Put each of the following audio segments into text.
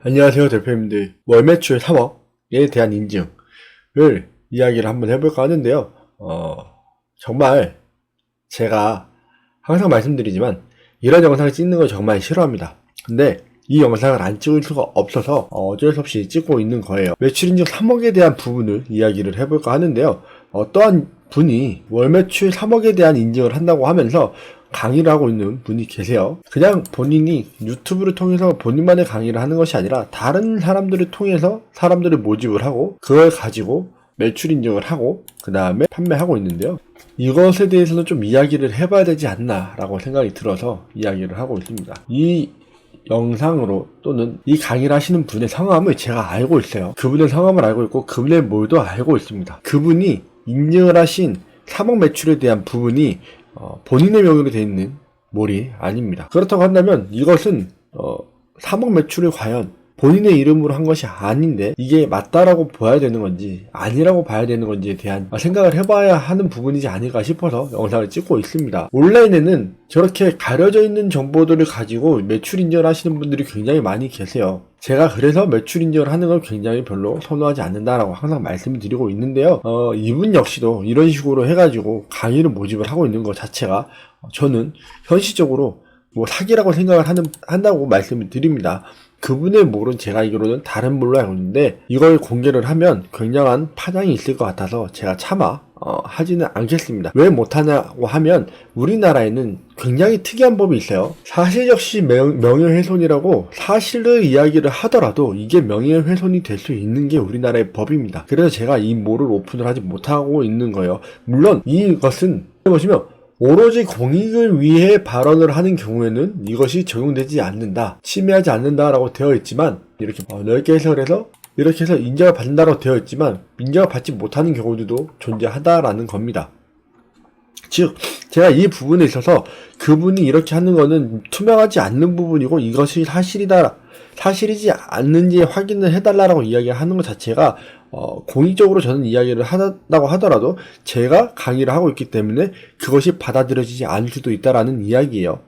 안녕하세요 대표님들. 월 매출 3억에 대한 인증을 이야기를 한번 해볼까 하는데요. 정말 제가 항상 말씀드리지만 이런 영상을 찍는 걸 정말 싫어합니다. 근데 이 영상을 안 찍을 수가 없어서 어쩔 수 없이 찍고 있는 거예요. 매출 인증 3억에 대한 부분을 이야기를 해볼까 하는데요. 어떠한 분이 월 매출 3억에 대한 인증을 한다고 하면서 강의를 하고 있는 분이 계세요. 그냥 본인이 유튜브를 통해서 본인만의 강의를 하는 것이 아니라 다른 사람들을 통해서 사람들을 모집을 하고 그걸 가지고 매출 인증을 하고 그 다음에 판매하고 있는데요. 이것에 대해서는 좀 이야기를 해봐야 되지 않나 라고 생각이 들어서 이야기를 하고 있습니다. 이 영상으로 또는 이 강의를 하시는 분의 성함을 제가 알고 있어요. 그분의 성함을 알고 있고 그분의 몰도 알고 있습니다. 그분이 인증을 하신 3억 매출에 대한 부분이 본인의 명의로 되어 있는 몰이 아닙니다. 그렇다고 한다면 이것은 3억 매출을 과연 본인의 이름으로 한 것이 아닌데 이게 맞다라고 봐야 되는 건지 아니라고 봐야 되는 건지에 대한 생각을 해봐야 하는 부분이지 않을까 싶어서 영상을 찍고 있습니다. 온라인에는 저렇게 가려져 있는 정보들을 가지고 매출 인증을 하시는 분들이 굉장히 많이 계세요. 제가 그래서 매출 인증을 하는 걸 굉장히 별로 선호하지 않는다라고 항상 말씀을 드리고 있는데요. 이분 역시도 이런 식으로 해가지고 강의를 모집을 하고 있는 것 자체가 저는 현실적으로 사기라고 생각을 한다고 말씀을 드립니다. 그분의 몰은 제가 알기로는 다른 몰로 알고 있는데 이걸 공개를 하면 굉장한 파장이 있을 것 같아서 제가 차마 하지는 않겠습니다. 왜 못하냐고 하면 우리나라에는 굉장히 특이한 법이 있어요. 사실적시 명예훼손이라고 사실을 이야기를 하더라도 이게 명예훼손이 될 수 있는 게 우리나라의 법입니다. 그래서 제가 이 몰을 오픈을 하지 못하고 있는 거예요. 물론 이것은 보시면 오로지 공익을 위해 발언을 하는 경우에는 이것이 적용되지 않는다, 침해하지 않는다라고 되어 있지만 이렇게 넓게 해석을 해서 이렇게 해서 인정을 받는다라고 되어 있지만 인정을 받지 못하는 경우들도 존재하다라는 겁니다. 즉 제가 이 부분에 있어서 그분이 이렇게 하는 거는 투명하지 않는 부분이고 이것이 사실이지 않는지 확인을 해달라고 이야기하는 것 자체가 공익적으로 저는 이야기를 한다고 하더라도 제가 강의를 하고 있기 때문에 그것이 받아들여지지 않을 수도 있다라는 이야기예요.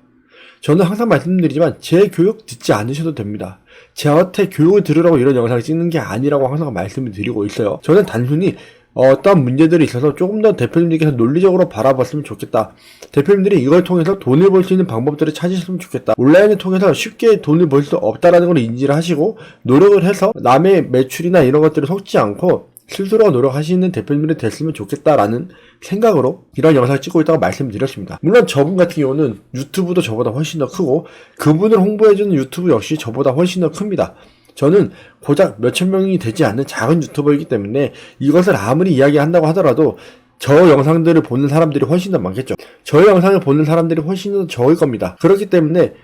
저는 항상 말씀드리지만 제 교육 듣지 않으셔도 됩니다. 저한테 교육을 들으라고 이런 영상을 찍는 게 아니라고 항상 말씀을 드리고 있어요. 저는 단순히 어떤 문제들이 있어서 조금 더 대표님들께서 논리적으로 바라봤으면 좋겠다. 대표님들이 이걸 통해서 돈을 벌 수 있는 방법들을 찾으셨으면 좋겠다. 온라인을 통해서 쉽게 돈을 벌 수 없다라는 걸 인지를 하시고 노력을 해서 남의 매출이나 이런 것들을 속지 않고 스스로 노력하시는 대표님들이 됐으면 좋겠다라는 생각으로 이런 영상을 찍고 있다고 말씀드렸습니다. 물론 저분 같은 경우는 유튜브도 저보다 훨씬 더 크고 그분을 홍보해주는 유튜브 역시 저보다 훨씬 더 큽니다. 저는 고작 몇천 명이 되지 않는 작은 유튜버이기 때문에 이것을 아무리 이야기한다고 하더라도 저 영상들을 보는 사람들이 훨씬 더 많겠죠. 저 영상을 보는 사람들이 훨씬 더 적을 겁니다. 그렇기 때문에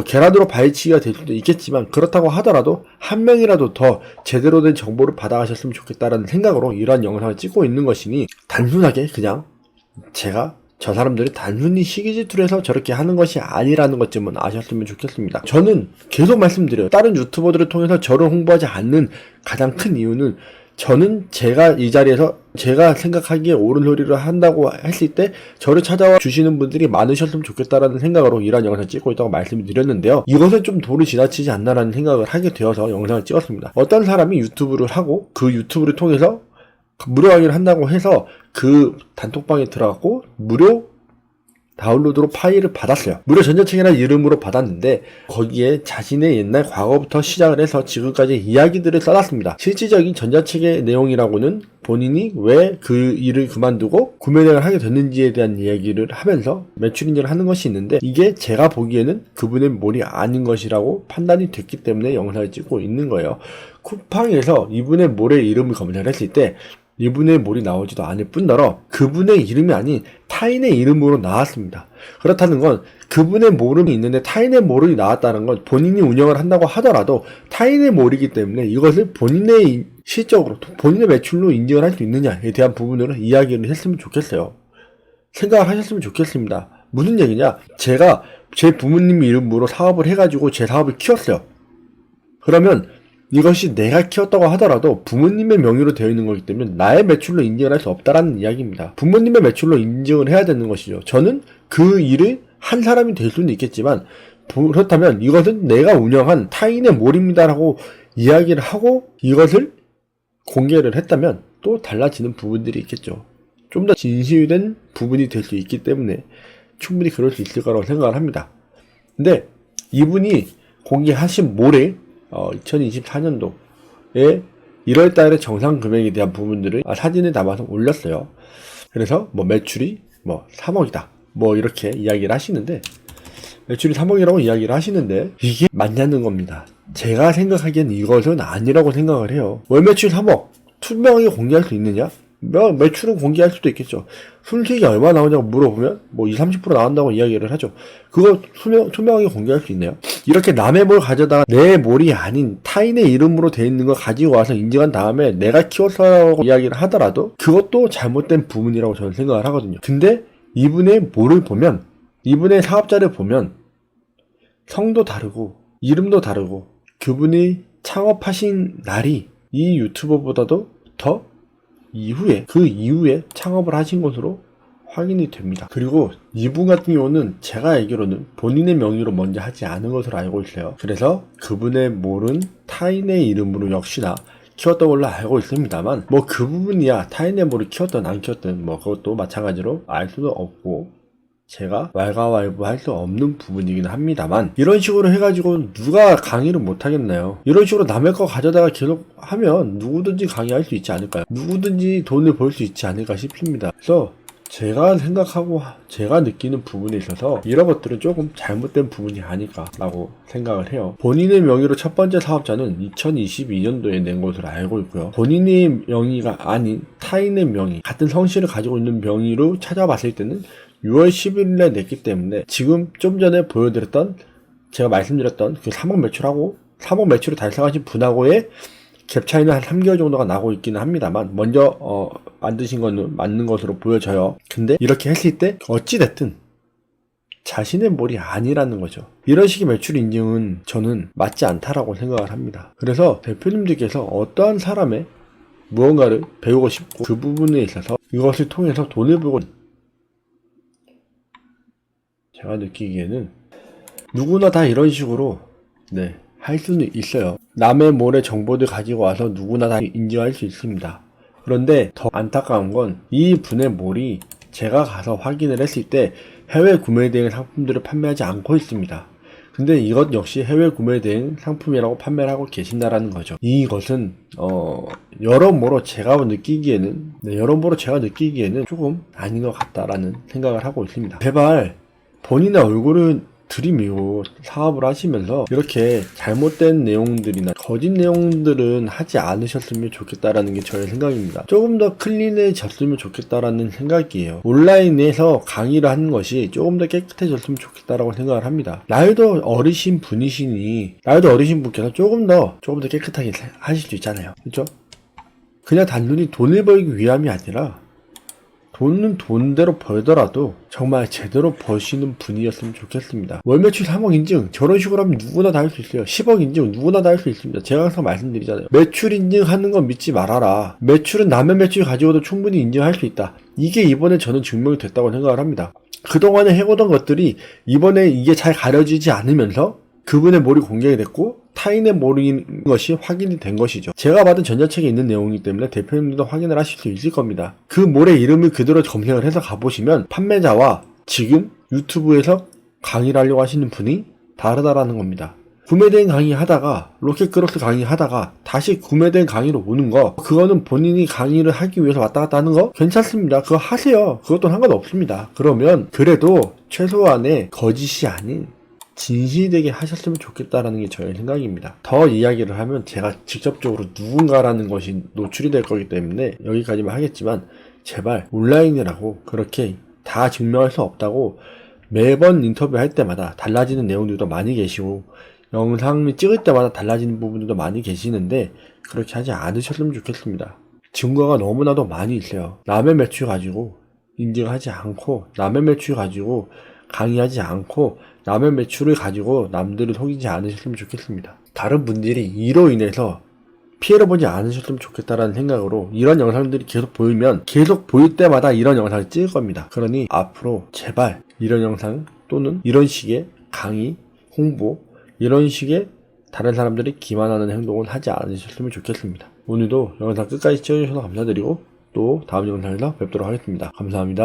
계란으로 발치기가 될 수도 있겠지만 그렇다고 하더라도 한 명이라도 더 제대로 된 정보를 받아가셨으면 좋겠다라는 생각으로 이러한 영상을 찍고 있는 것이니 단순하게 그냥 제가 저 사람들이 단순히 시기 질투를 해서 저렇게 하는 것이 아니라는 것쯤은 아셨으면 좋겠습니다. 저는 계속 말씀드려요. 다른 유튜버들을 통해서 저를 홍보하지 않는 가장 큰 이유는 저는 제가 이 자리에서 제가 생각하기에 옳은 소리를 한다고 했을 때 저를 찾아와 주시는 분들이 많으셨으면 좋겠다라는 생각으로 이런 영상을 찍고 있다고 말씀을 드렸는데요. 이것은 좀 도를 지나치지 않나라는 생각을 하게 되어서 영상을 찍었습니다. 어떤 사람이 유튜브를 하고 그 유튜브를 통해서 무료 강의를 한다고 해서 그 단톡방에 들어갔고 무료 다운로드로 파일을 받았어요. 무료 전자책이라는 이름으로 받았는데 거기에 자신의 옛날 과거부터 시작을 해서 지금까지 이야기들을 써놨습니다. 실질적인 전자책의 내용이라고는 본인이 왜 그 일을 그만두고 구매를 하게 됐는지에 대한 이야기를 하면서 매출 인증을 하는 것이 있는데 이게 제가 보기에는 그분의 몰이 아닌 것이라고 판단이 됐기 때문에 영상을 찍고 있는 거예요. 쿠팡에서 이분의 몰의 이름을 검색을 했을 때 이분의 몰이 나오지도 않을 뿐더러 그분의 이름이 아닌 타인의 이름으로 나왔습니다. 그렇다는 건 그분의 몰이 있는데 타인의 몰이 나왔다는 건 본인이 운영을 한다고 하더라도 타인의 몰이기 때문에 이것을 본인의 실적으로 본인의 매출로 인증을 할 수 있느냐에 대한 부분으로 이야기를 했으면 좋겠어요. 생각을 하셨으면 좋겠습니다. 무슨 얘기냐? 제가 제 부모님 이름으로 사업을 해가지고 제 사업을 키웠어요. 그러면 이것이 내가 키웠다고 하더라도 부모님의 명의로 되어 있는 거기 때문에 나의 매출로 인증을 할 수 없다라는 이야기입니다. 부모님의 매출로 인증을 해야 되는 것이죠. 저는 그 일을 한 사람이 될 수는 있겠지만 그렇다면 이것은 내가 운영한 타인의 몰입니다라고 이야기를 하고 이것을 공개를 했다면 또 달라지는 부분들이 있겠죠. 좀 더 진실된 부분이 될 수 있기 때문에 충분히 그럴 수 있을 거라고 생각을 합니다. 근데 이분이 공개하신 모레 2024년도에 1월 달에 정상 금액에 대한 부분들을 사진을 담아서 올렸어요. 그래서 뭐 매출이 뭐 3억이다. 뭐 이렇게 이야기를 하시는데 매출이 3억이라고 이야기를 하시는데 이게 맞냐는 겁니다. 제가 생각하기엔 이것은 아니라고 생각을 해요. 월 매출 3억 투명하게 공개할 수 있느냐? 매출은 공개할 수도 있겠죠. 순수익이 얼마 나오냐고 물어보면 뭐 20-30% 나온다고 이야기를 하죠. 그거 투명하게 공개할 수 있나요? 이렇게 남의 몰 가져다가 내 몰이 아닌 타인의 이름으로 돼 있는 거 가지고 와서 인증한 다음에 내가 키웠어라고 이야기를 하더라도 그것도 잘못된 부분이라고 저는 생각을 하거든요. 근데 이분의 몰을 보면, 이분의 사업자를 보면 성도 다르고 이름도 다르고 그분이 창업하신 날이 이 유튜버보다도 더 그 이후에 창업을 하신 것으로 확인이 됩니다. 그리고 이분 같은 경우는 제가 알기로는 본인의 명의로 먼저 하지 않은 것으로 알고 있어요. 그래서 그분의 몰은 타인의 이름으로 역시나 키웠던 걸로 알고 있습니다만 뭐 그 부분이야 타인의 몰을 키웠든 안 키웠든 뭐 그것도 마찬가지로 알 수도 없고 제가 왈가왈부할 수 없는 부분이긴 합니다만 이런 식으로 해가지고 누가 강의를 못하겠나요? 이런 식으로 남의 거 가져다가 계속 하면 누구든지 강의할 수 있지 않을까요? 누구든지 돈을 벌 수 있지 않을까 싶습니다. 그래서 제가 생각하고 제가 느끼는 부분에 있어서 이런 것들은 조금 잘못된 부분이 아닐까라고 생각을 해요. 본인의 명의로 첫 번째 사업자는 2022년도에 낸 것으로 알고 있고요. 본인의 명의가 아닌 타인의 명의, 같은 성씨를 가지고 있는 명의로 찾아봤을 때는 6월 11일에 냈기 때문에 지금 좀 전에 보여드렸던 제가 말씀드렸던 그 3억 매출하고 3억 매출을 달성하신 분하고의 갭 차이는 한 3개월 정도가 나고 있기는 합니다만 먼저 만드신 거는 맞는 것으로 보여져요. 근데 이렇게 했을 때 어찌됐든 자신의 몰이 아니라는 거죠. 이런 식의 매출 인증은 저는 맞지 않다라고 생각을 합니다. 그래서 대표님들께서 어떠한 사람의 무언가를 배우고 싶고 그 부분에 있어서 이것을 통해서 돈을 벌고 제가 느끼기에는 누구나 다 이런 식으로 할 수는 있어요. 남의 몰의 정보들 가지고 와서 누구나 다 인증할 수 있습니다. 그런데 더 안타까운 건 이 분의 몰이 제가 가서 확인을 했을 때 해외 구매 대행 상품들을 판매하지 않고 있습니다. 근데 이것 역시 해외 구매 대행 상품이라고 판매를 하고 계신다라는 거죠. 이것은 여러모로 제가 느끼기에는 조금 아닌 것 같다라는 생각을 하고 있습니다. 제발 본인의 얼굴을 들이밀고 사업을 하시면서 이렇게 잘못된 내용들이나 거짓 내용들은 하지 않으셨으면 좋겠다라는 게 저의 생각입니다. 조금 더 클린해졌으면 좋겠다라는 생각이에요. 온라인에서 강의를 하는 것이 조금 더 깨끗해졌으면 좋겠다라고 생각을 합니다. 나이도 어리신 분께서 조금 더 깨끗하게 하실 수 있잖아요. 그렇죠? 그냥 단순히 돈을 벌기 위함이 아니라 돈은 돈대로 벌더라도 정말 제대로 버시는 분이었으면 좋겠습니다. 월 매출 3억 인증 저런 식으로 하면 누구나 다 할 수 있어요. 10억 인증 누구나 다 할 수 있습니다. 제가 항상 말씀드리잖아요. 매출 인증하는 건 믿지 말아라. 매출은 남의 매출 가지고도 충분히 인증할 수 있다. 이게 이번에 저는 증명이 됐다고 생각을 합니다. 그동안에 해오던 것들이 이번에 이게 잘 가려지지 않으면서 그분의 몰이 공개가 됐고 타인의 몰인 것이 확인이 된 것이죠. 제가 받은 전자책에 있는 내용이기 때문에 대표님들도 확인을 하실 수 있을 겁니다. 그 몰의 이름을 그대로 검색을 해서 가보시면 판매자와 지금 유튜브에서 강의를 하려고 하시는 분이 다르다라는 겁니다. 구매된 강의 하다가 로켓크로스 강의 하다가 다시 구매된 강의로 오는 거 그거는 본인이 강의를 하기 위해서 왔다 갔다 하는 거 괜찮습니다. 그거 하세요. 그것도 상관없습니다. 그러면 그래도 최소한의 거짓이 아닌 진실되게 하셨으면 좋겠다라는 게 저의 생각입니다. 더 이야기를 하면 제가 직접적으로 누군가라는 것이 노출이 될 거기 때문에 여기까지만 하겠지만 제발 온라인이라고 그렇게 다 증명할 수 없다고 매번 인터뷰할 때마다 달라지는 내용들도 많이 계시고 영상을 찍을 때마다 달라지는 부분들도 많이 계시는데 그렇게 하지 않으셨으면 좋겠습니다. 증거가 너무나도 많이 있어요. 남의 매출 가지고 인증하지 않고 남의 매출 가지고 강의하지 않고 남의 매출을 가지고 남들을 속이지 않으셨으면 좋겠습니다. 다른 분들이 이로 인해서 피해를 보지 않으셨으면 좋겠다라는 생각으로 이런 영상들이 계속 보일 때마다 이런 영상을 찍을 겁니다. 그러니 앞으로 제발 이런 영상 또는 이런 식의 강의 홍보 이런 식의 다른 사람들이 기만하는 행동은 하지 않으셨으면 좋겠습니다. 오늘도 영상 끝까지 시청해주셔서 감사드리고 또 다음 영상에서 뵙도록 하겠습니다. 감사합니다.